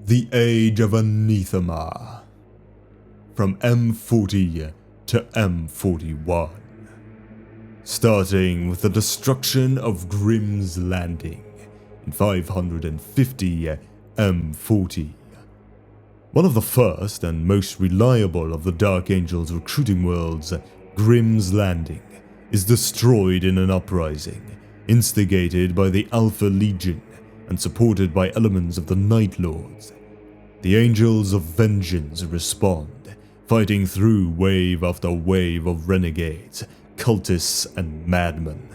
The Age of Anathema. From M40 to M41. Starting with the destruction of Grim's Landing in 550 M40. One of the first and most reliable of the Dark Angel's recruiting worlds, Grim's Landing, is destroyed in an uprising, instigated by the Alpha Legion and supported by elements of the Night Lords. The Angels of Vengeance respond, fighting through wave after wave of renegades, cultists, and madmen.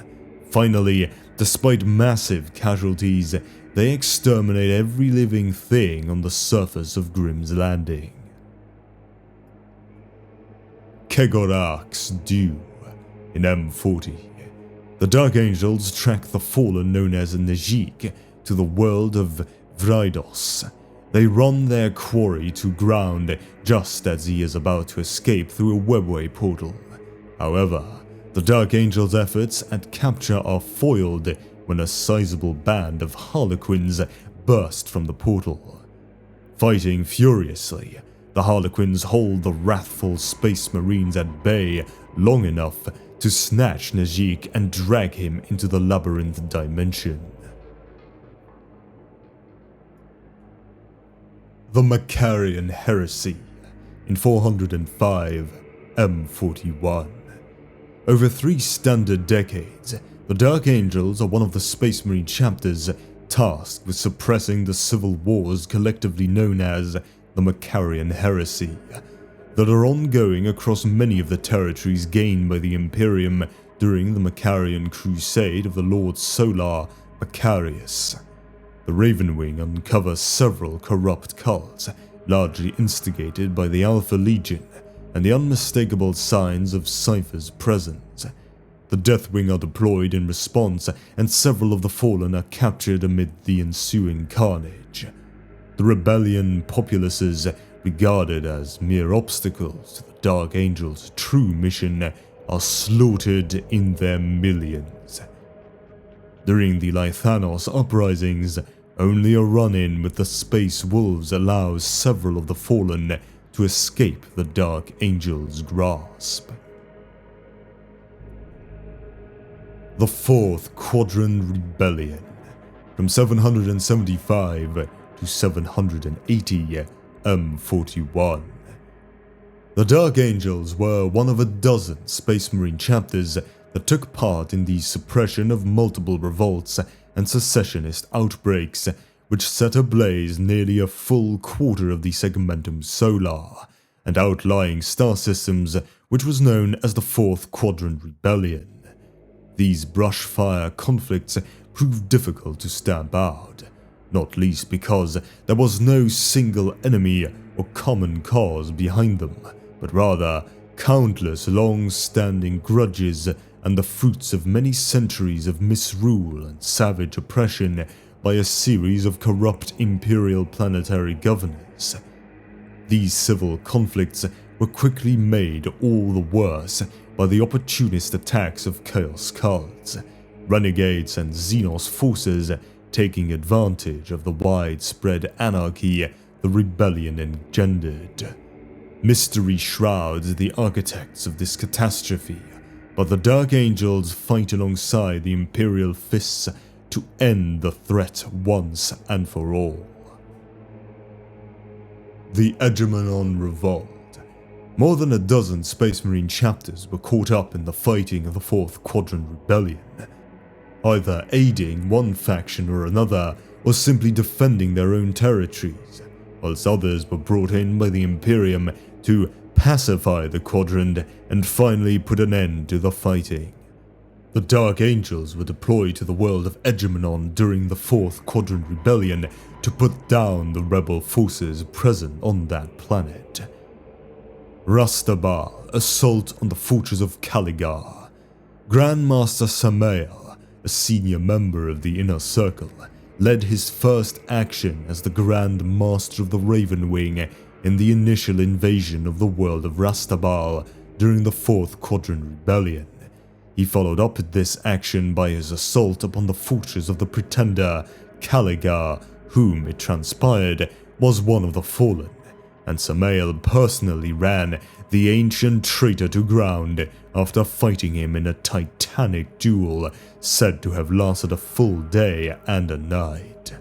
Finally, despite massive casualties, they exterminate every living thing on the surface of Grim's Landing. Kegorak's Dew. In M40, the Dark Angels track the fallen known as Nejik to the world of Vrydos. They run their quarry to ground just as he is about to escape through a webway portal. However, the Dark Angels' efforts at capture are foiled when a sizable band of Harlequins burst from the portal. Fighting furiously, the Harlequins hold the wrathful Space Marines at bay long enough to snatch Nejik and drag him into the labyrinth dimension. The Macarian Heresy in 405 M41. Over 3 standard decades, the Dark Angels are one of the Space Marine chapters tasked with suppressing the civil wars collectively known as the Macarian Heresy, that are ongoing across many of the territories gained by the Imperium during the Macarian Crusade of the Lord Solar Alpharius. The Ravenwing uncovers several corrupt cults, largely instigated by the Alpha Legion, and the unmistakable signs of Cypher's presence. The Deathwing are deployed in response, and several of the Fallen are captured amid the ensuing carnage. The rebellion populaces, regarded as mere obstacles to the Dark Angel's true mission, are slaughtered in their millions. During the Lythanos uprisings, only a run-in with the Space Wolves allows several of the Fallen to escape the Dark Angel's grasp. The Fourth Quadrant Rebellion, from 775 to 780 M41. The Dark Angels were one of a dozen Space Marine chapters that took part in the suppression of multiple revolts and secessionist outbreaks, which set ablaze nearly a full quarter of the Segmentum Solar and outlying star systems, which was known as the Fourth Quadrant Rebellion. These brushfire conflicts proved difficult to stamp out, not least because there was no single enemy or common cause behind them, but rather countless long-standing grudges and the fruits of many centuries of misrule and savage oppression by a series of corrupt imperial planetary governors. These civil conflicts were quickly made all the worse by the opportunist attacks of Chaos cults, renegades and Xenos forces taking advantage of the widespread anarchy the rebellion engendered. Mystery shrouds the architects of this catastrophe, but the Dark Angels fight alongside the Imperial Fists to end the threat once and for all. The Hegemonon Revolt. More than a dozen Space Marine chapters were caught up in the fighting of the Fourth Quadrant Rebellion, either aiding one faction or another, or simply defending their own territories, whilst others were brought in by the Imperium to pacify the Quadrant and finally put an end to the fighting. The Dark Angels were deployed to the world of Hegemonon during the Fourth Quadrant Rebellion to put down the rebel forces present on that planet. Rastabal, Assault on the Fortress of Caligar. Grandmaster Samael, a senior member of the Inner Circle, led his first action as the Grand Master of the Ravenwing in the initial invasion of the world of Rastabal during the Fourth Quadrant Rebellion. He followed up this action by his assault upon the fortress of the Pretender, Caligar, whom, it transpired, was one of the fallen, and Samael personally ran the ancient traitor to ground after fighting him in a titanic duel said to have lasted a full day and a night.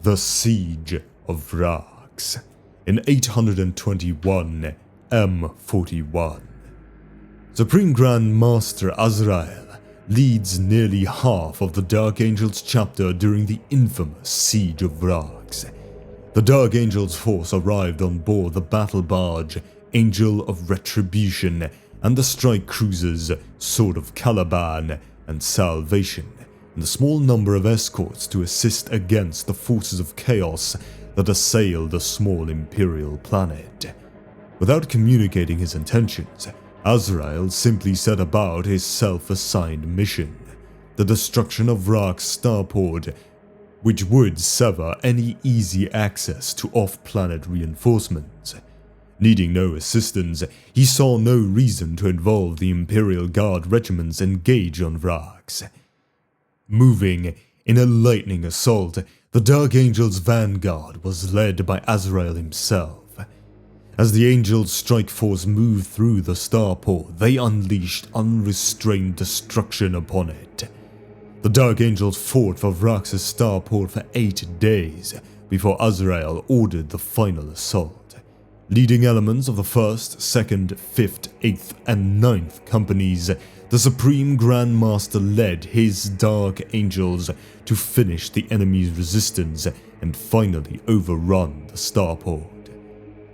The Siege of Vrax in 821 M41. Supreme Grand Master Azrael leads nearly half of the Dark Angels chapter during the infamous Siege of Vrax. The Dark Angels force arrived on board the battle barge Angel of Retribution and the strike cruisers Sword of Caliban and Salvation, and a small number of escorts to assist against the forces of chaos that assailed the small Imperial planet. Without communicating his intentions, Azrael simply set about his self-assigned mission, the destruction of Vrax's starport, which would sever any easy access to off-planet reinforcements. Needing no assistance, he saw no reason to involve the Imperial Guard regiments engaged on Vrax. Moving in a lightning assault, the Dark Angels' vanguard was led by Azrael himself. As the Angels' strike force moved through the starport, they unleashed unrestrained destruction upon it. The Dark Angels fought for Vrax's starport for 8 days before Azrael ordered the final assault. Leading elements of the 1st, 2nd, 5th, 8th, and 9th companies, the Supreme Grand Master led his Dark Angels to finish the enemy's resistance and finally overrun the starport.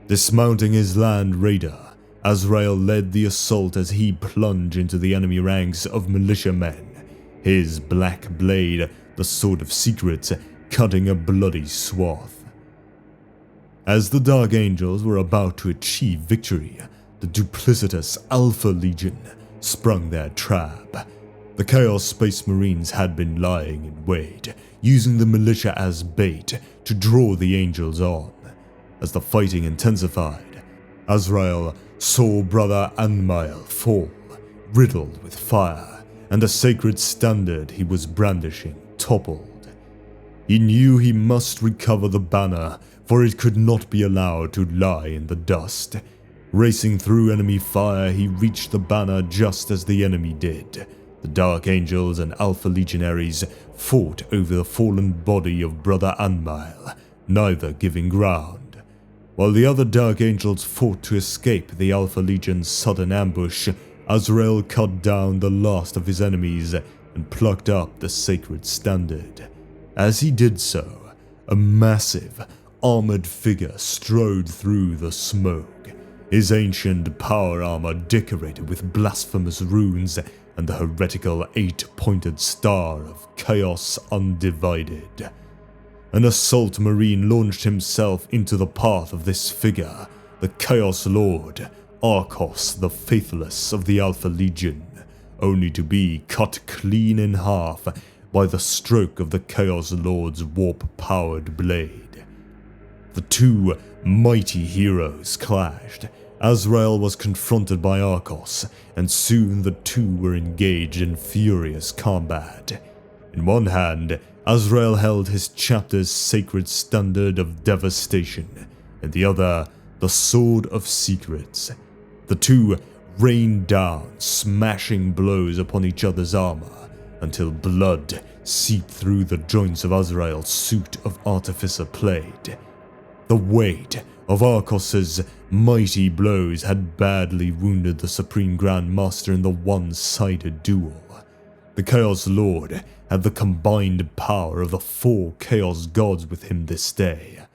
Dismounting his land raider, Azrael led the assault as he plunged into the enemy ranks of militiamen, his black blade, the Sword of Secrets, cutting a bloody swath. As the Dark Angels were about to achieve victory, the duplicitous Alpha Legion sprung their trap. The Chaos Space Marines had been lying in wait, using the militia as bait to draw the Angels on. As the fighting intensified, Azrael saw Brother Anmael fall, riddled with fire, and the sacred standard he was brandishing toppled. He knew he must recover the banner, for it could not be allowed to lie in the dust. Racing through enemy fire, he reached the banner just as the enemy did. The Dark Angels and Alpha Legionaries fought over the fallen body of Brother Anmael, neither giving ground. While the other Dark Angels fought to escape the Alpha Legion's sudden ambush, Azrael cut down the last of his enemies and plucked up the sacred standard. As he did so, a massive, armored figure strode through the smoke, his ancient power armor decorated with blasphemous runes and the heretical 8-pointed star of Chaos Undivided. An assault marine launched himself into the path of this figure, the Chaos Lord, Arcos the Faithless of the Alpha Legion, only to be cut clean in half by the stroke of the Chaos Lord's warp-powered blade. The two mighty heroes clashed. Azrael was confronted by Arcos, and soon the two were engaged in furious combat. In one hand, Azrael held his chapter's sacred standard of devastation, in the other, the Sword of Secrets. The two rained down, smashing blows upon each other's armor, until blood seeped through the joints of Azrael's suit of artificer plate. The weight of Arcos's mighty blows had badly wounded the Supreme Grand Master in the one-sided duel. The Chaos Lord had the combined power of the 4 Chaos Gods with him this day.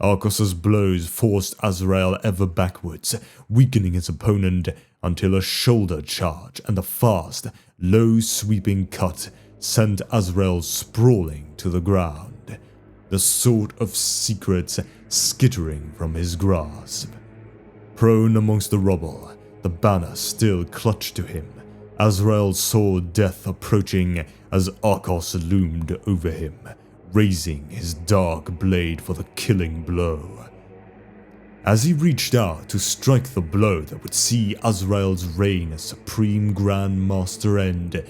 Arcos's blows forced Azrael ever backwards, weakening his opponent until a shoulder charge and a fast, low-sweeping cut sent Azrael sprawling to the ground, the Sword of Secrets skittering from his grasp. Prone amongst the rubble, the banner still clutched to him. Azrael saw death approaching as Arcos loomed over him, raising his dark blade for the killing blow. As he reached out to strike the blow that would see Azrael's reign as Supreme Grand Master end,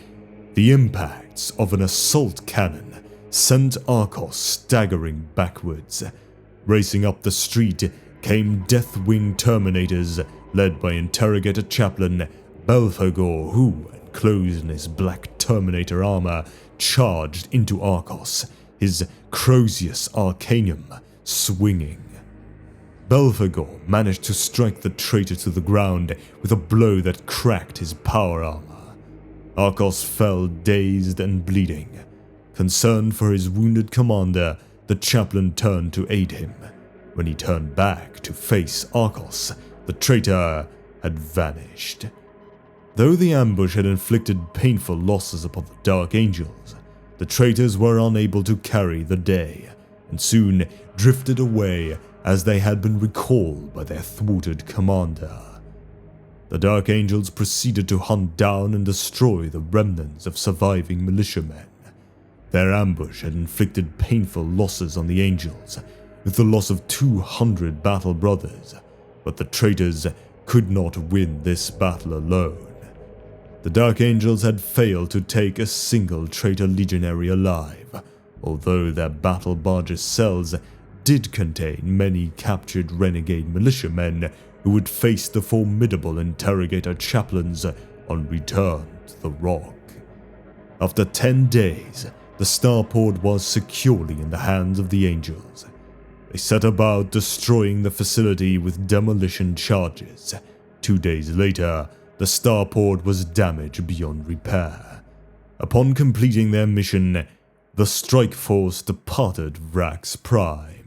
the impacts of an assault cannon sent Arcos staggering backwards. Racing up the street came Deathwing Terminators led by Interrogator Chaplain Belphegor, who, enclosed in his black Terminator armor, charged into Arcos, his Crozius Arcanium swinging. Belphegor managed to strike the traitor to the ground with a blow that cracked his power armor. Arcos fell dazed and bleeding. Concerned for his wounded commander, the chaplain turned to aid him. When he turned back to face Arcos, the traitor had vanished. Though the ambush had inflicted painful losses upon the Dark Angels, the traitors were unable to carry the day, and soon drifted away as they had been recalled by their thwarted commander. The Dark Angels proceeded to hunt down and destroy the remnants of surviving militiamen. Their ambush had inflicted painful losses on the Angels, with the loss of 200 battle brothers, but the traitors could not win this battle alone. The Dark Angels had failed to take a single traitor legionary alive, although their battle barge's cells did contain many captured renegade militiamen who would face the formidable interrogator chaplains on return to the Rock. After 10 days, the starport was securely in the hands of the Angels. They set about destroying the facility with demolition charges. 2 days later, the starport was damaged beyond repair. Upon completing their mission, the strike force departed Vrax Prime.